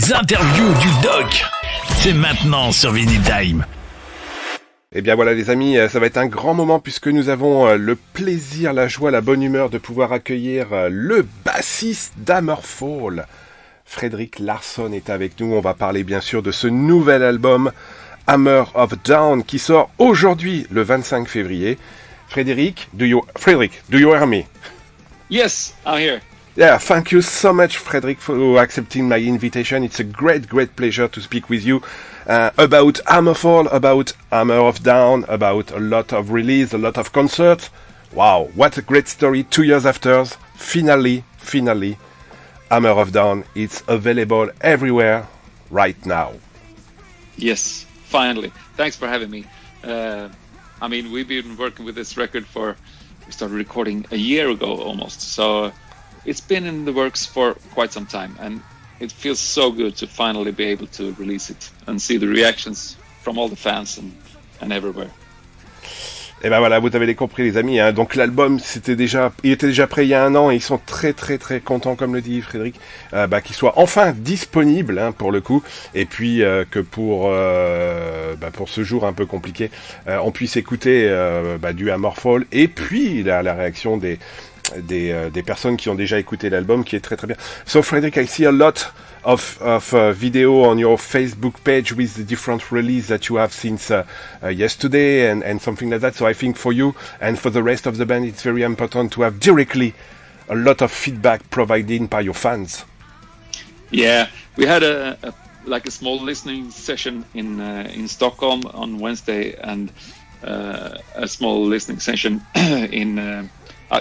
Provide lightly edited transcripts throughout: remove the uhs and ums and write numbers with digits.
Les interviews du doc, c'est maintenant sur Vinylestimes. Eh bien voilà les amis, ça va être un grand moment puisque nous avons le plaisir, la joie, la bonne humeur de pouvoir accueillir le bassiste d'Hammerfall. Fredrik Larsson est avec nous, on va parler bien sûr de ce nouvel album Hammer of Down qui sort aujourd'hui le 25 février. Fredrik, do you hear me? Yes, I'm here. Yeah, thank you so much, Fredrik, for accepting my invitation. It's a great pleasure to speak with you about Hammerfall, about Hammer of Down, about a lot of release, a lot of concerts. Wow, what a great story. 2 years after, finally, Hammer of Down, it's available everywhere right now. Yes, finally. Thanks for having me. We've been working with this record we started recording a year ago almost. So it's been in the works for quite some time, and it feels so good to finally be able to release it and see the reactions from all the fans and everywhere. Et ben voilà, vous avez compris les amis, hein. Donc l'album il était déjà prêt il y a 1 an et ils sont très contents, comme le dit Fredrik, qu'il soit enfin disponible, hein, pour le coup, et puis que pour ce jour un peu compliqué, on puisse écouter du Hammerfall et puis la réaction des personnes qui ont déjà écouté l'album, qui est très bien. So Fredrik, I see a lot of video on your Facebook page with the different release that you have since yesterday and something like that. So I think for you and for the rest of the band, it's very important to have directly a lot of feedback provided by your fans. Yeah, we had a small listening session in Stockholm on Wednesday, and a small listening session in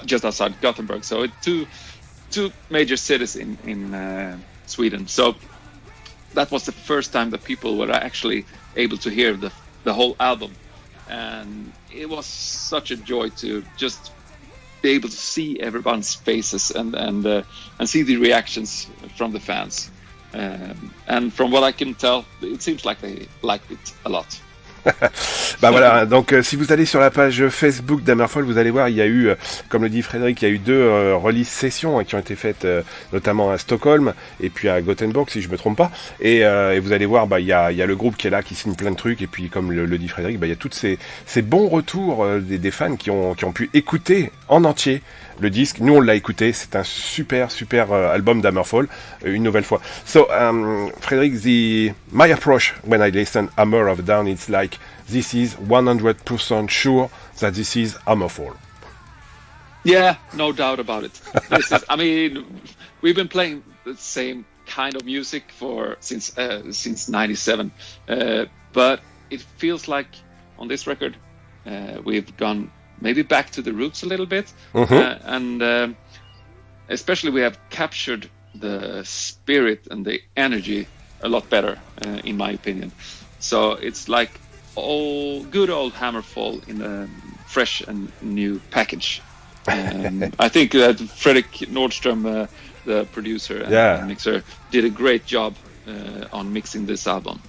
just outside Gothenburg. So two major cities in Sweden. So that was the first time that people were actually able to hear the whole album, and it was such a joy to just be able to see everyone's faces and see the reactions from the fans. And from what I can tell, it seems like they liked it a lot. Voilà, donc si vous allez sur la page Facebook d'Hammerfall, vous allez voir, il y a eu, comme le dit Fredrik, il y a eu 2 release sessions, hein, qui ont été faites notamment à Stockholm et puis à Gothenburg, si je me trompe pas, et vous allez voir, il y a le groupe qui est là, qui signe plein de trucs, et puis comme le dit Fredrik, il y a tous ces bons retours des fans qui ont pu écouter en entier le disque. Nous on l'a écouté, c'est un super album d'Hammerfall, une nouvelle fois. So Fredrik, my approach when I listen Hammer of Down, it's like this is 100% sure that this is Hammerfall. Yeah, no doubt about it. We've been playing the same kind of music since '97, but it feels like on this record we've gone maybe back to the roots a little bit, and especially we have captured the spirit and the energy a lot better, in my opinion. So it's like good old Hammerfall in a fresh and new package. I think that Fredrik Nordström, the producer and mixer, did a great job on mixing this album.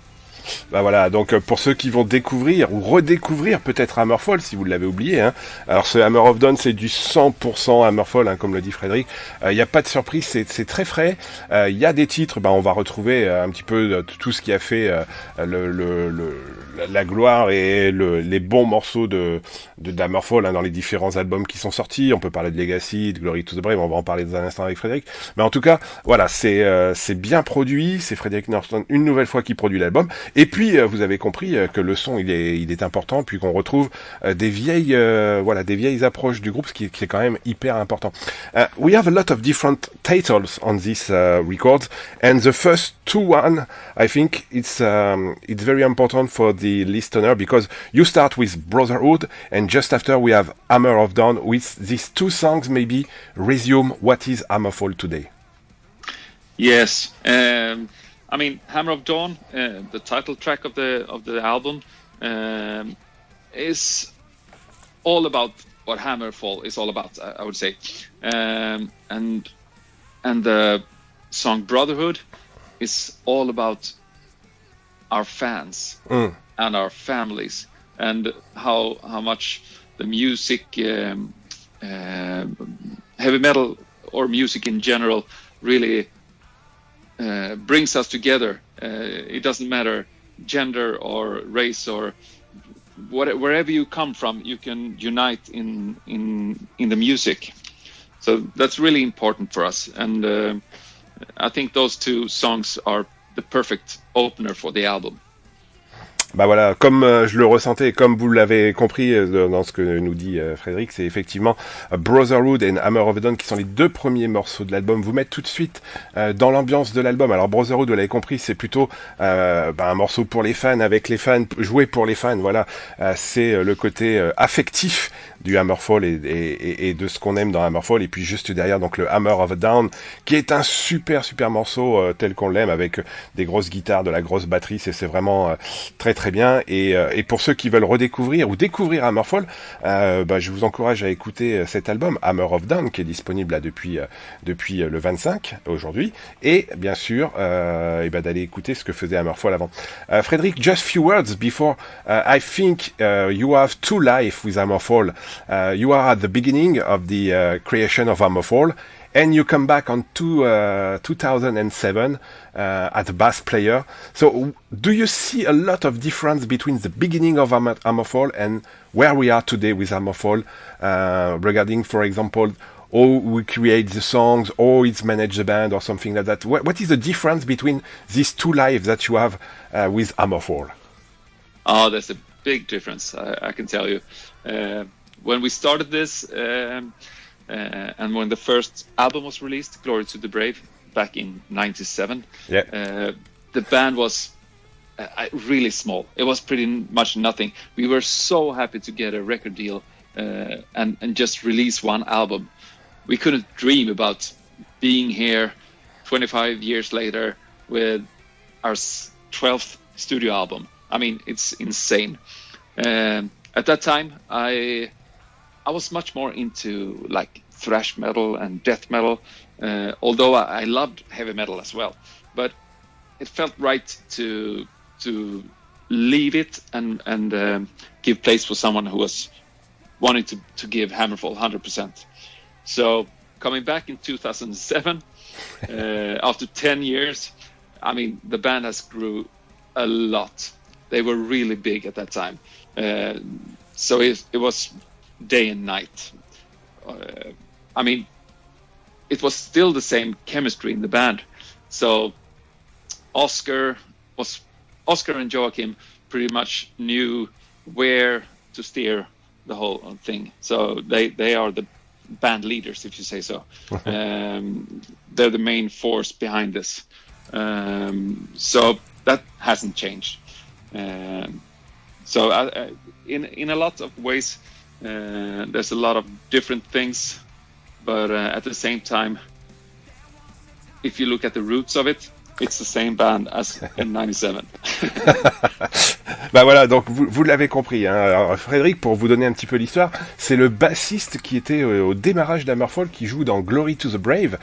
Voilà, donc pour ceux qui vont découvrir ou redécouvrir peut-être Hammerfall, si vous l'avez oublié, hein. Alors ce Hammer of Dawn, c'est du 100% Hammerfall, hein, comme le dit Fredrik. Il n'y a pas de surprise, c'est très frais. Il y a des titres, on va retrouver un petit peu tout ce qui a fait la gloire et les bons morceaux d'Hammerfall, hein, dans les différents albums qui sont sortis. On peut parler de Legacy, de Glory to the Brave, on va en parler dans un instant avec Fredrik. Mais en tout cas, voilà, c'est bien produit, c'est Fredrik Larsson une nouvelle fois qui produit l'album. Et puis vous avez compris que le son il est important, puis qu'on retrouve des vieilles approches du groupe, ce qui est quand même hyper important. We have a lot of different titles on this record, and the first one, I think it's very important for the listener because you start with Brotherhood, and just after we have Hammer of Dawn. With these 2 songs, maybe resume what is Hammerfall today. Yes. Hammer of Dawn, the title track of the album, is all about what Hammerfall is all about, I would say, and the song Brotherhood is all about our fans and our families, and how much the music, heavy metal or music in general, really brings us together. It doesn't matter gender or race or wherever you come from, you can unite in the music. So that's really important for us, and I think those two songs are the perfect opener for the album. Bah voilà, comme je le ressentais, et comme vous l'avez compris dans ce que nous dit Frédéric, c'est effectivement Brotherhood et Hammer of Dawn qui sont les deux premiers morceaux de l'album, vous mettent tout de suite dans l'ambiance de l'album. Alors Brotherhood, vous l'avez compris, c'est plutôt un morceau pour les fans, avec les fans, joué pour les fans, voilà, c'est le côté affectif du Hammerfall et de ce qu'on aime dans Hammerfall, et puis juste derrière donc le Hammer of Down qui est un super morceau tel qu'on l'aime, avec des grosses guitares, de la grosse batterie, c'est vraiment très bien, et pour ceux qui veulent redécouvrir ou découvrir Hammerfall, je vous encourage à écouter cet album Hammer of Down qui est disponible là depuis le 25 aujourd'hui, et bien sûr d'aller écouter ce que faisait Hammerfall avant. Frédéric, just few words before I think you have two lives with Hammerfall. You are at the beginning of the creation of Hammerfall, and you come back on 2007 as a bass player. So do you see a lot of difference between the beginning of Hammerfall and where we are today with Hammerfall, regarding, for example, how we create the songs, or it's manage the band, or something like that? What is the difference between these two lives that you have with Hammerfall? Oh, there's a big difference, I can tell you. When we started this, and when the first album was released, Glory to the Brave, back in '97, the band was really small. It was pretty much nothing. We were so happy to get a record deal and just release one album. We couldn't dream about being here 25 years later with our 12th studio album. I mean, it's insane. At that time, I was much more into like thrash metal and death metal, although I loved heavy metal as well. But it felt right to leave it and give place for someone who was wanting to give Hammerfall 100%. So coming back in 2007, after 10 years, I mean, the band has grew a lot. They were really big at that time. So it was day and night. I mean, it was still the same chemistry in the band. So Oscar and Joachim pretty much knew where to steer the whole thing. So they are the band leaders, if you say so. They're the main force behind this. So that hasn't changed. So in a lot of ways, there's a lot of different things, but at the same time, if you look at the roots of it, it's the same band as in 97. Bah voilà, donc vous l'avez compris, hein. Alors, Frédéric, pour vous donner un petit peu l'histoire, c'est le bassiste qui était au démarrage d'Hammerfall, qui joue dans Glory to the Brave.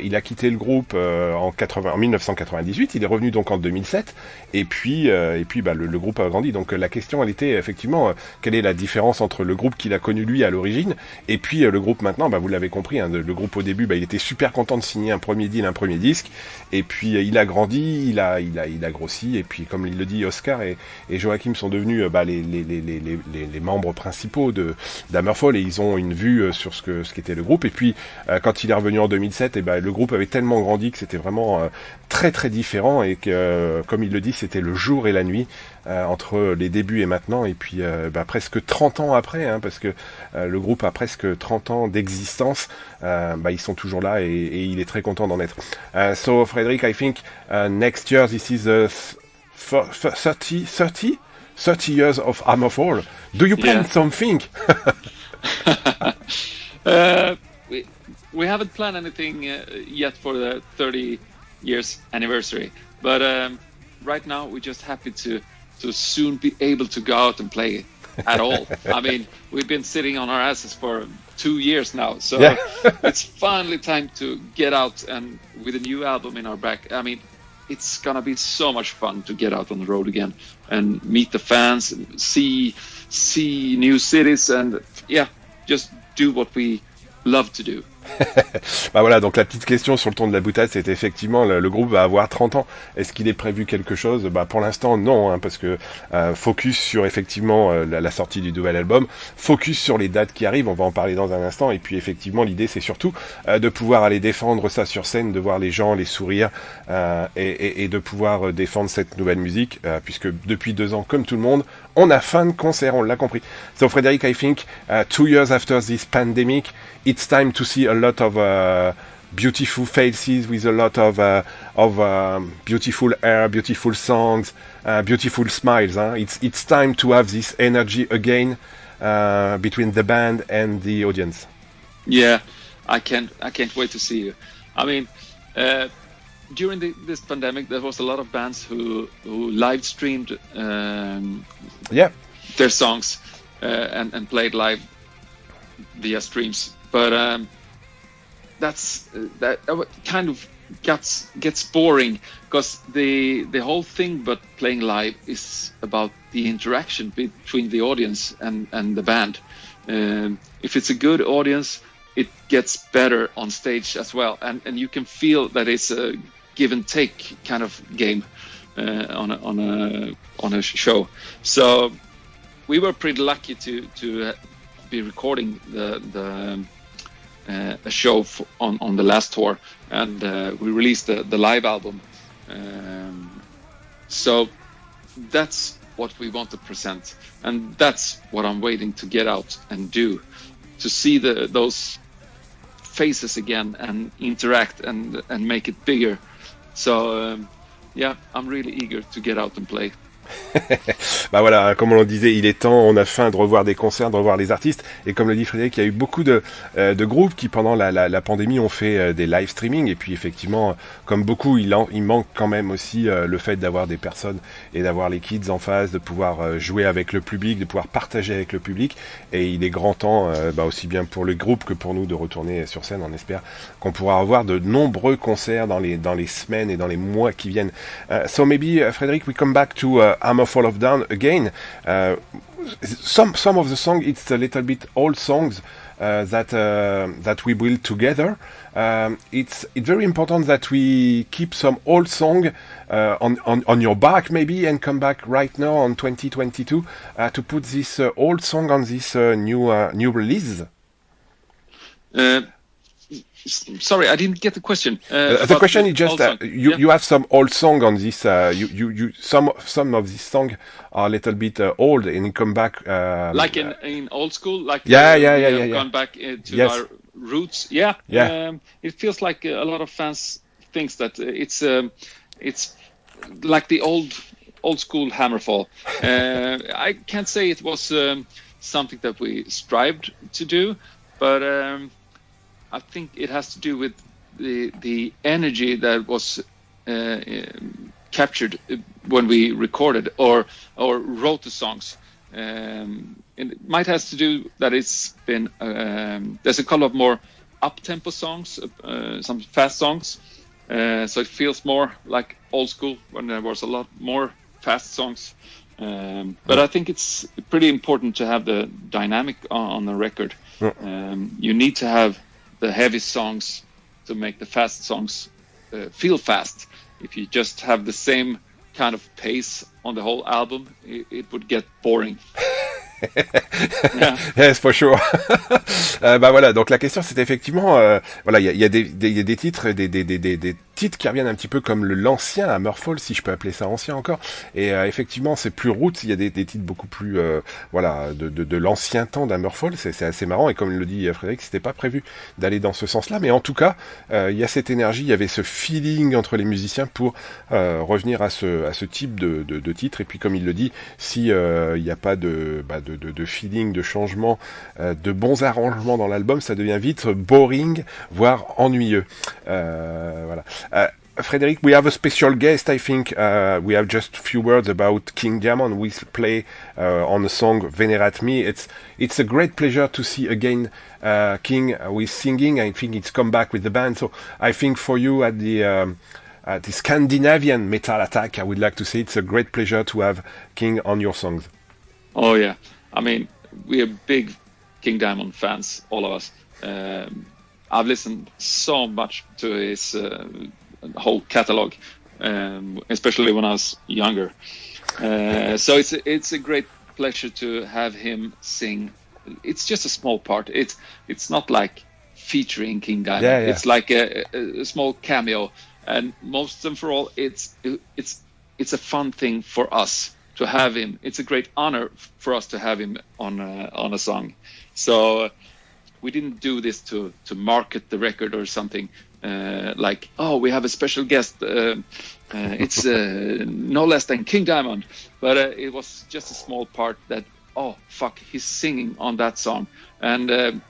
Il a quitté le groupe en 1998, il est revenu donc en 2007, et puis le groupe a grandi. Donc la question, elle était effectivement, quelle est la différence entre le groupe qu'il a connu lui à l'origine, et puis le groupe maintenant. Bah vous l'avez compris, hein, le groupe au début, il était super content de signer un premier deal, un premier disque, et puis il a grandi, il a grossi, et puis comme il le dit, Oscar et Joachim sont devenus les membres principaux d'Hammerfall, et ils ont une vue sur ce qu'était le groupe. Et puis quand il est revenu en 2007, le groupe avait tellement grandi que c'était vraiment très très différent, et que comme il le dit, c'était le jour et la nuit entre les débuts et maintenant. Et puis presque 30 ans après, hein, parce que le groupe a presque 30 ans d'existence, ils sont toujours là, et il est très content d'en être. So Frederick, I think next year this is 30 years of Hammerfall. Do you plan something? We haven't planned anything yet for the 30 years anniversary, but right now we're just happy to soon be able to go out and play at all. I mean, we've been sitting on our asses for 2 years now, so it's finally time to get out, and with a new album in our back, I mean, it's gonna be so much fun to get out on the road again and meet the fans, see new cities, and just do what we love to do. Bah voilà, donc la petite question sur le ton de la boutade, c'est effectivement le groupe va avoir 30 ans. Est-ce qu'il est prévu quelque chose? Bah pour l'instant non, hein, parce que focus sur effectivement la sortie du nouvel album, focus sur les dates qui arrivent, on va en parler dans un instant, et puis effectivement l'idée c'est surtout de pouvoir aller défendre ça sur scène, de voir les gens, les sourires, et de pouvoir défendre cette nouvelle musique, puisque depuis 2 ans, comme tout le monde, on a faim de concert, on l'a compris. So Fredrik, I think 2 years after this pandemic, it's time to see a lot of beautiful faces with a lot of beautiful air, beautiful songs, beautiful smiles. Huh? It's time to have this energy again between the band and the audience. Yeah, I can't wait to see you. I mean, during this pandemic, there was a lot of bands who live streamed their songs and played live via streams. But that kind of gets boring, because the whole thing but playing live is about the interaction between the audience and the band. If it's a good audience, it gets better on stage as well, and you can feel that it's a give and take kind of game on a show. So we were pretty lucky to be recording a show on the last tour, and we released the live album. So that's what we want to present, and that's what I'm waiting to get out and do, to see those faces again and interact and make it bigger. So yeah, I'm really eager to get out and play. Bah voilà, comme on le disait, il est temps, on a faim de revoir des concerts, de revoir les artistes, et comme le dit Frédéric, il y a eu beaucoup de groupes qui pendant la pandémie ont fait des live streaming, et puis effectivement, comme beaucoup, il manque quand même aussi le fait d'avoir des personnes et d'avoir les kids en face, de pouvoir jouer avec le public, de pouvoir partager avec le public, et il est grand temps, aussi bien pour le groupe que pour nous, de retourner sur scène. On espère qu'on pourra avoir de nombreux concerts dans les semaines et dans les mois qui viennent. So maybe, Frédéric, we come back to Hammerfall of Down again. Some of the song, it's a little bit old songs that we build together. It's very important that we keep some old song on your back maybe, and come back right now on 2022 to put this old song on this new release. Sorry, I didn't get the question. The question is just you have some old song on this. You some of these songs are a little bit old, and you come back like in old school, like gone back to our roots. Yeah. It feels like a lot of fans thinks that it's like the old school Hammerfall. I can't say it was something that we strived to do, but I think it has to do with the energy that was captured when we recorded or wrote the songs. And it might have to do that it's been there's a couple of more up-tempo songs, some fast songs, so it feels more like old school when there was a lot more fast songs. But I think it's pretty important to have the dynamic on the record. You need to have the heavy songs to make the fast songs feel fast. If you just have the same kind of pace on the whole album, it would get boring. Yes, for sure. Voilà, donc la question c'est effectivement, voilà, il y a des titres, des titres qui reviennent un petit peu comme l'ancien Hammerfall, si je peux appeler ça ancien encore. Et effectivement, c'est plus roots. Il y a des titres beaucoup plus, de l'ancien temps d'Hammerfall. C'est assez marrant. Et comme le dit Frédéric, c'était pas prévu d'aller dans ce sens-là, mais en tout cas, il y a cette énergie, il y avait ce feeling entre les musiciens pour revenir à ce type de titre. Et puis, comme il le dit, si il n'y a pas de feeling, de changement, de bons arrangements dans l'album, ça devient vite boring, voire ennuyeux. Voilà. Frederick, we have a special guest. I think we have just a few words about King Diamond. We play on the song "Venerate Me." It's a great pleasure to see again King with singing. I think it's come back with the band. So I think for you at the Scandinavian metal attack, I would like to say it's a great pleasure to have King on your songs. Oh yeah, I mean we are big King Diamond fans, all of us. I've listened so much to his whole catalog, especially when I was younger. So it's a great pleasure to have him sing. It's just a small part. It's not like featuring King Diamond. Yeah, yeah. It's like a small cameo, and most and for all, it's a fun thing for us to have him. It's a great honor for us to have him on a song. So we didn't do this to market the record or something. Like, oh, we have a special guest. It's no less than King Diamond. But it was just a small part that, oh, fuck, he's singing on that song. And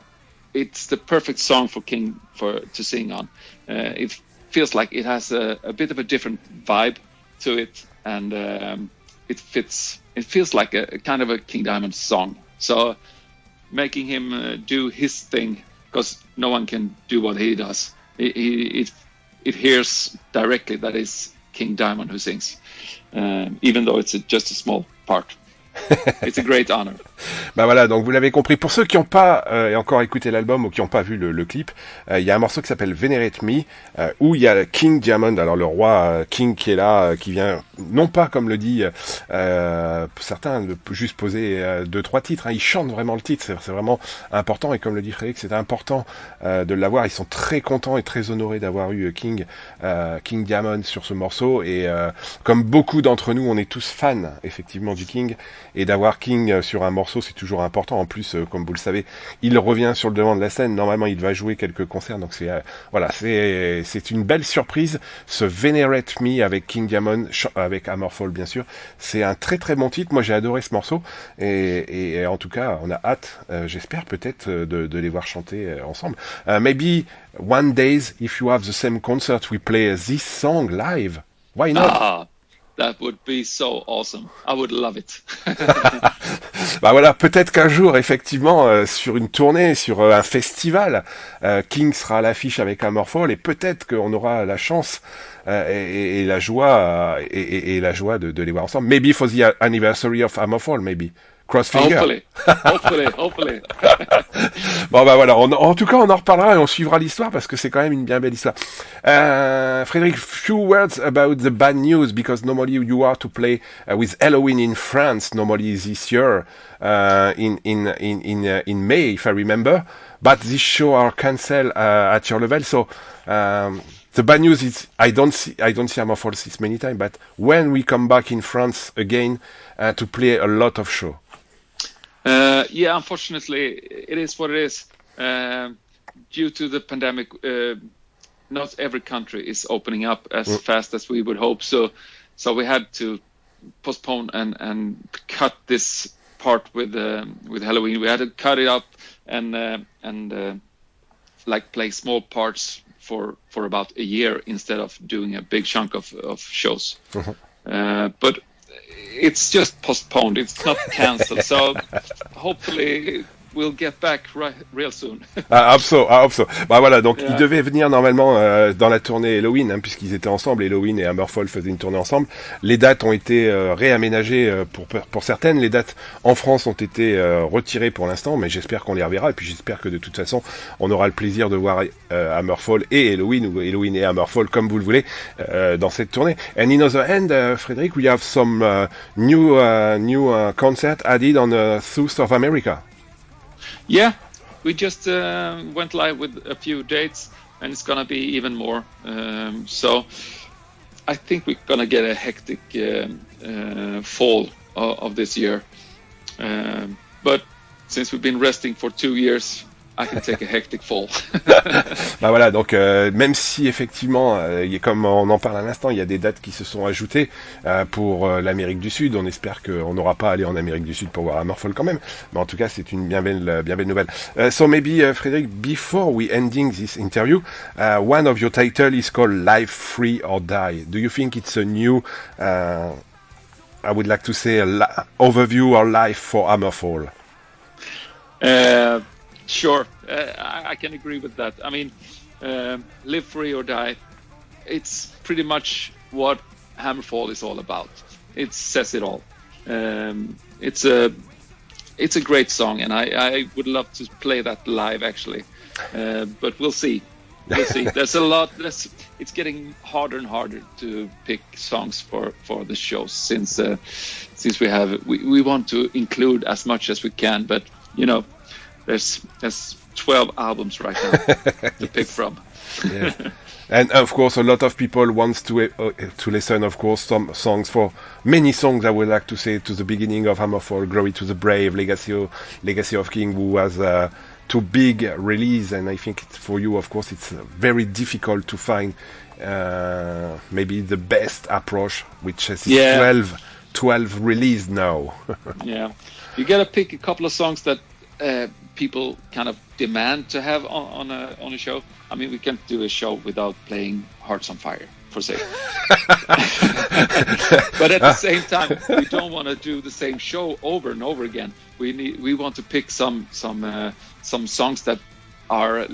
it's the perfect song for King to sing on. It feels like it has a bit of a different vibe to it. And it fits. It feels like a kind of a King Diamond song. So making him do his thing, because no one can do what he does. It hears directly that it's King Diamond who sings, even though it's just a small part. It's a great honor. Bah voilà, donc vous l'avez compris. Pour ceux qui n'ont pas encore écouté l'album ou qui n'ont pas vu le clip, il y a un morceau qui s'appelle Venerate Me, où il y a King Diamond, alors le roi King qui est là, qui vient, non pas comme le dit certains, de juste poser 2-3 titres, hein, il chante vraiment le titre, c'est vraiment important, et comme le dit Fredrik, c'est important de l'avoir. Ils sont très contents et très honorés d'avoir eu King Diamond sur ce morceau, et comme beaucoup d'entre nous, on est tous fans effectivement du King, et d'avoir King sur un morceau, c'est toujours important. En plus, comme vous le savez, il revient sur le devant de la scène. Normalement, il va jouer quelques concerts, donc c'est voilà, c'est une belle surprise. Ce Venerate Me avec King Diamond, avec Hammerfall bien sûr, c'est un très très bon titre. Moi, j'ai adoré ce morceau, et en tout cas, on a hâte, j'espère peut-être de les voir chanter ensemble. Maybe one days, if you have the same concert, we play this song live. Why not? Ah, that would be so awesome. I would love it. Bah voilà, peut-être qu'un jour, effectivement, sur une tournée, sur un festival, King sera à l'affiche avec Hammerfall, et peut-être qu'on aura la chance et la joie et la joie de les voir ensemble. Maybe for the anniversary of Hammerfall, maybe. Cross finger. Hopefully. Bon bah voilà, en tout cas on en reparlera et on suivra l'histoire parce que c'est quand même une bien belle histoire. Fredrik, few words about the bad news, because normally you are to play with Halloween in France normally this year in May if I remember, but this show are cancelled at your level. So the bad news is I don't see Hammerfall this many times, but when we come back in France again to play a lot of show. Yeah, unfortunately, it is what it is. Due to the pandemic, not every country is opening up as fast as we would hope. So we had to postpone and cut this part with Halloween. We had to cut it up and like play small parts for about a year instead of doing a big chunk of shows. But it's just postponed. It's not cancelled. So hopefully we'll get back real soon. I hope so. Bah voilà, donc ils devaient venir normalement dans la tournée Halloween, hein, puisqu'ils étaient ensemble. Halloween et Hammerfall faisaient une tournée ensemble. Les dates ont été réaménagées pour certaines. Les dates en France ont été retirées pour l'instant, mais j'espère qu'on les reverra. Et puis j'espère que de toute façon, on aura le plaisir de voir Hammerfall et Halloween, ou Halloween et Hammerfall, comme vous le voulez, dans cette tournée. And in other hand, Fredrik, we have some new concert added on South of America. Yeah, we just went live with a few dates, and it's gonna be even more. So I think we're gonna get a hectic fall of this year. But since we've been resting for 2 years, I can take a hectic fall. Bah voilà, donc même si effectivement, comme on en parle à l'instant, il y a des dates qui se sont ajoutées pour l'Amérique du Sud. On espère qu'on n'aura pas à aller en Amérique du Sud pour voir Hammerfall quand même. Mais en tout cas, c'est une bien belle nouvelle. So maybe, Fredrik, before we ending this interview, one of your title is called Life Free or Die. Do you think it's a new, I would like to say, overview or life for Hammerfall? Sure, I can agree with that. I mean, live free or die, it's pretty much what Hammerfall is all about. It says it all. It's it's a great song, and I would love to play that live actually, but we'll see. We'll see. There's a lot. It's getting harder and harder to pick songs for the shows since we want to include as much as we can, but you know, there's 12 albums right now to pick from. Yeah. And of course, a lot of people wants to listen, of course, some songs for many songs. I would like to say to the beginning of Hammerfall, Glory to the Brave, Legacy of King, who was too big release, and I think for you, of course, it's very difficult to find maybe the best approach, which is 12 released now. Yeah, you gotta pick a couple of songs that people kind of demand to have on a show. I mean, we can't do a show without playing Hearts on Fire, for say. But at the same time, we don't want to do the same show over and over again. We want to pick some songs that are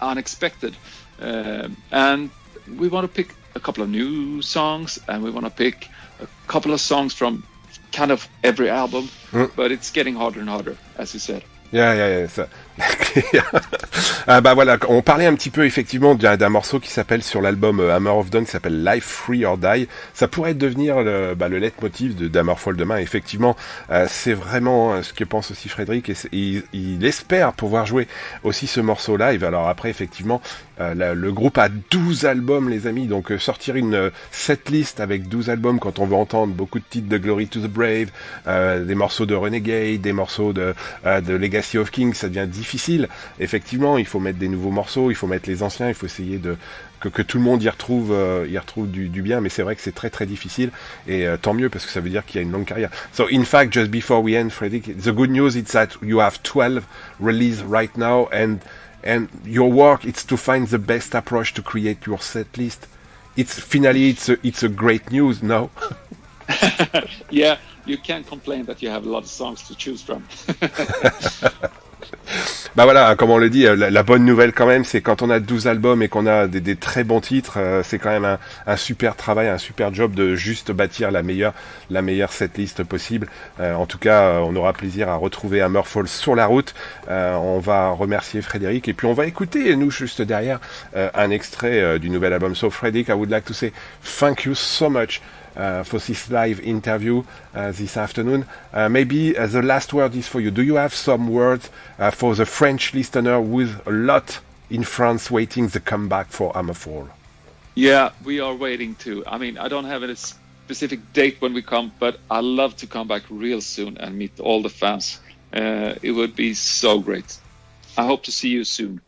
unexpected, and we want to pick a couple of new songs, and we want to pick a couple of songs from kind of every album. But it's getting harder and harder, as you said. Yeah, ça. Bah voilà, on parlait un petit peu effectivement d'un morceau qui s'appelle sur l'album Hammer of Dawn, qui s'appelle Life Free or Die. Ça pourrait devenir le leitmotiv d'Hammerfall demain. Effectivement, c'est vraiment ce que pense aussi Fredrik, et il espère pouvoir jouer aussi ce morceau live. Alors après, effectivement, le groupe a 12 albums, les amis, donc sortir une setlist avec 12 albums quand on veut entendre beaucoup de titres de Glory to the Brave, des morceaux de Renegade, des morceaux de Legacy of King, ça devient difficile. Effectivement, il faut mettre des nouveaux morceaux, il faut mettre les anciens, il faut essayer que tout le monde y retrouve du bien, mais c'est vrai que c'est très très difficile, et tant mieux, parce que ça veut dire qu'il y a une longue carrière. So in fact, just before we end, Fredrik, the good news is that you have 12 released right now, and your work is to find the best approach to create your set list. It's a great news, no? Yeah, you can't complain that you have a lot of songs to choose from. Bah voilà, comme on le dit, la bonne nouvelle quand même, c'est quand on a 12 albums et qu'on a des très bons titres, c'est quand même un super travail, un super job de juste bâtir la meilleure setlist possible. En tout cas, on aura plaisir à retrouver Hammerfall sur la route. On va remercier Fredrik, et puis on va écouter, nous, juste derrière, un extrait du nouvel album. So Fredrik, I would like to say thank you so much for this live interview this afternoon. Maybe the last word is for you. Do you have some words for the French listener with a lot in France waiting the comeback for Hammerfall? Yeah, we are waiting too. I mean, I don't have a specific date when we come, but I love to come back real soon and meet all the fans. It would be so great. I hope to see you soon.